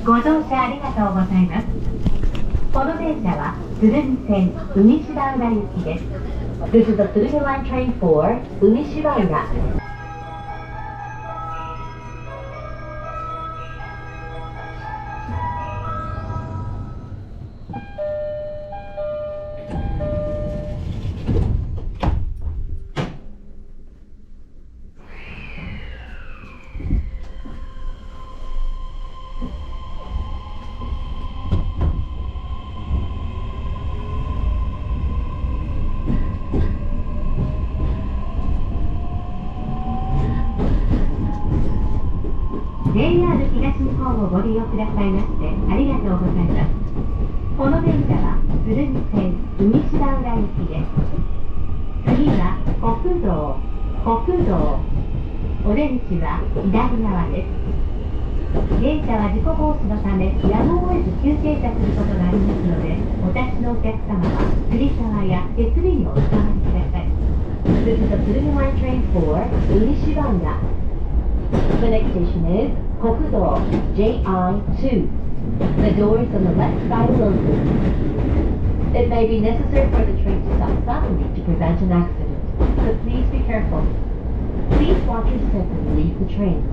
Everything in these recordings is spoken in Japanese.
ご乗車ありがとうございます。この電車は鶴見線海芝浦行きです。This is the Tsurumi Line train for 海芝浦。JR 東日本をご利用くださいましてありがとうございます。この電車は鶴見線海芝浦行きです。次は国道。お出口は左側です。電車は事故防止のためやむを得ず急停車することがありますので、お立ちのお客様はつり革や手すりにお使わりください。This is the Tsurumi Line train for 海芝浦。The next station is 国道 JI2. The doors on the left side will open. It may be necessary for the train to stop suddenly to prevent an accident, so please be careful. Please watch your step when you leave the train.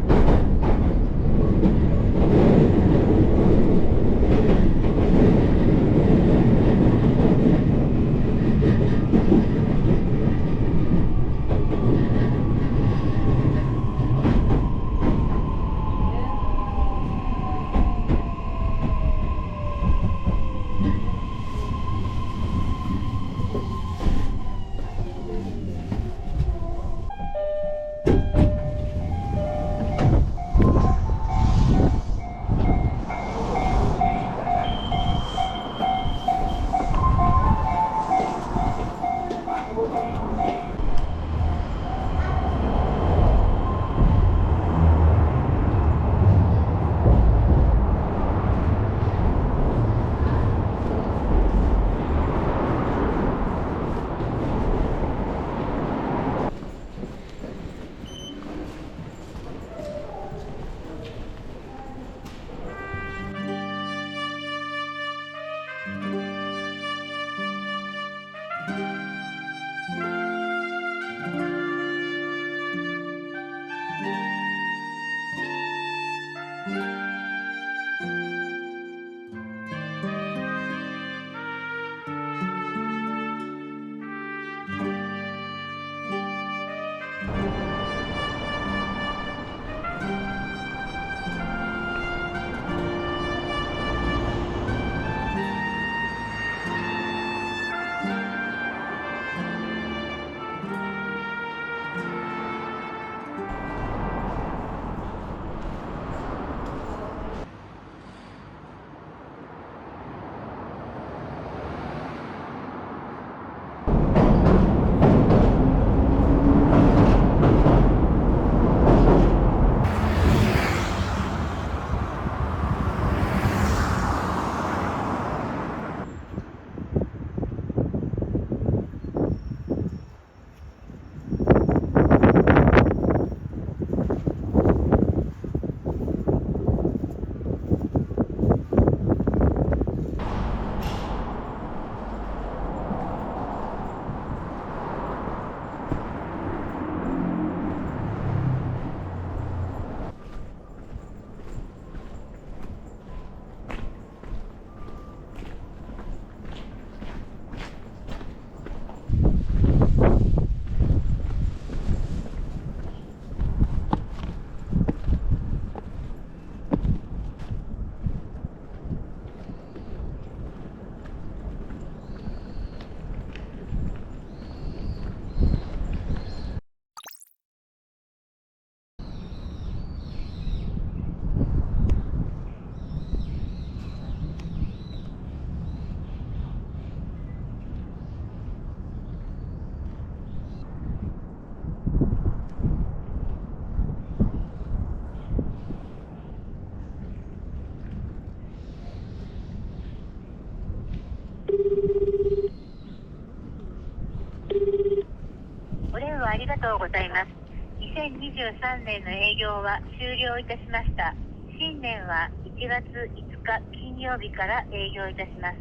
ありがとうございます。2023年の営業は終了いたしました。新年は1月5日金曜日から営業いたします。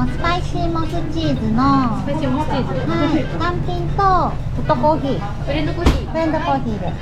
スパイシーモスチーズのスパイシーモスチーズ、はい、単品とホットコーヒー、ブレンドコーヒー、ブレンドコーヒーで。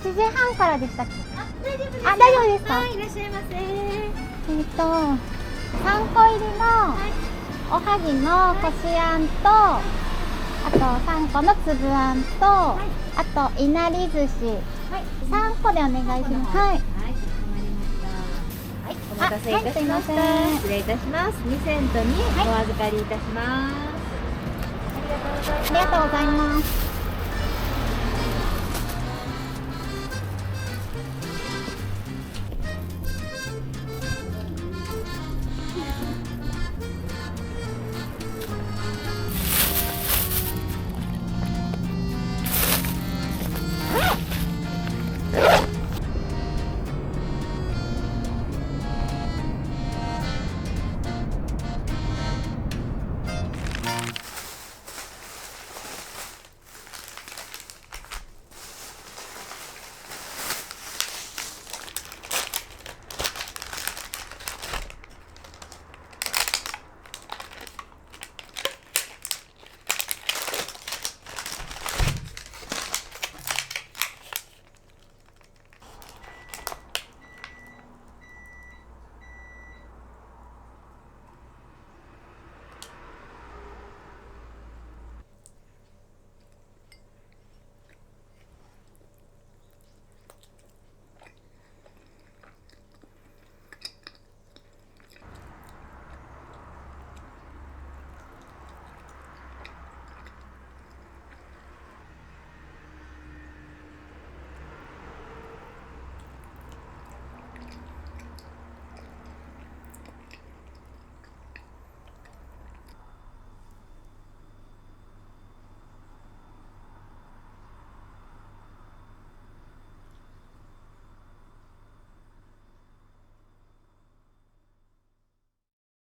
8時半からでしたっけ？大丈夫です。あ、大丈夫ですか？はい、いらっしゃいませ。3個入りのおはぎのこしあんと、あと3個の粒あんと、あといなり寿司、3個でお願いします。はい。お待たせいたしました。はい、すいません。失礼いたします。2セントにお預かりいたします。ありがとうございます。ありがとうございます。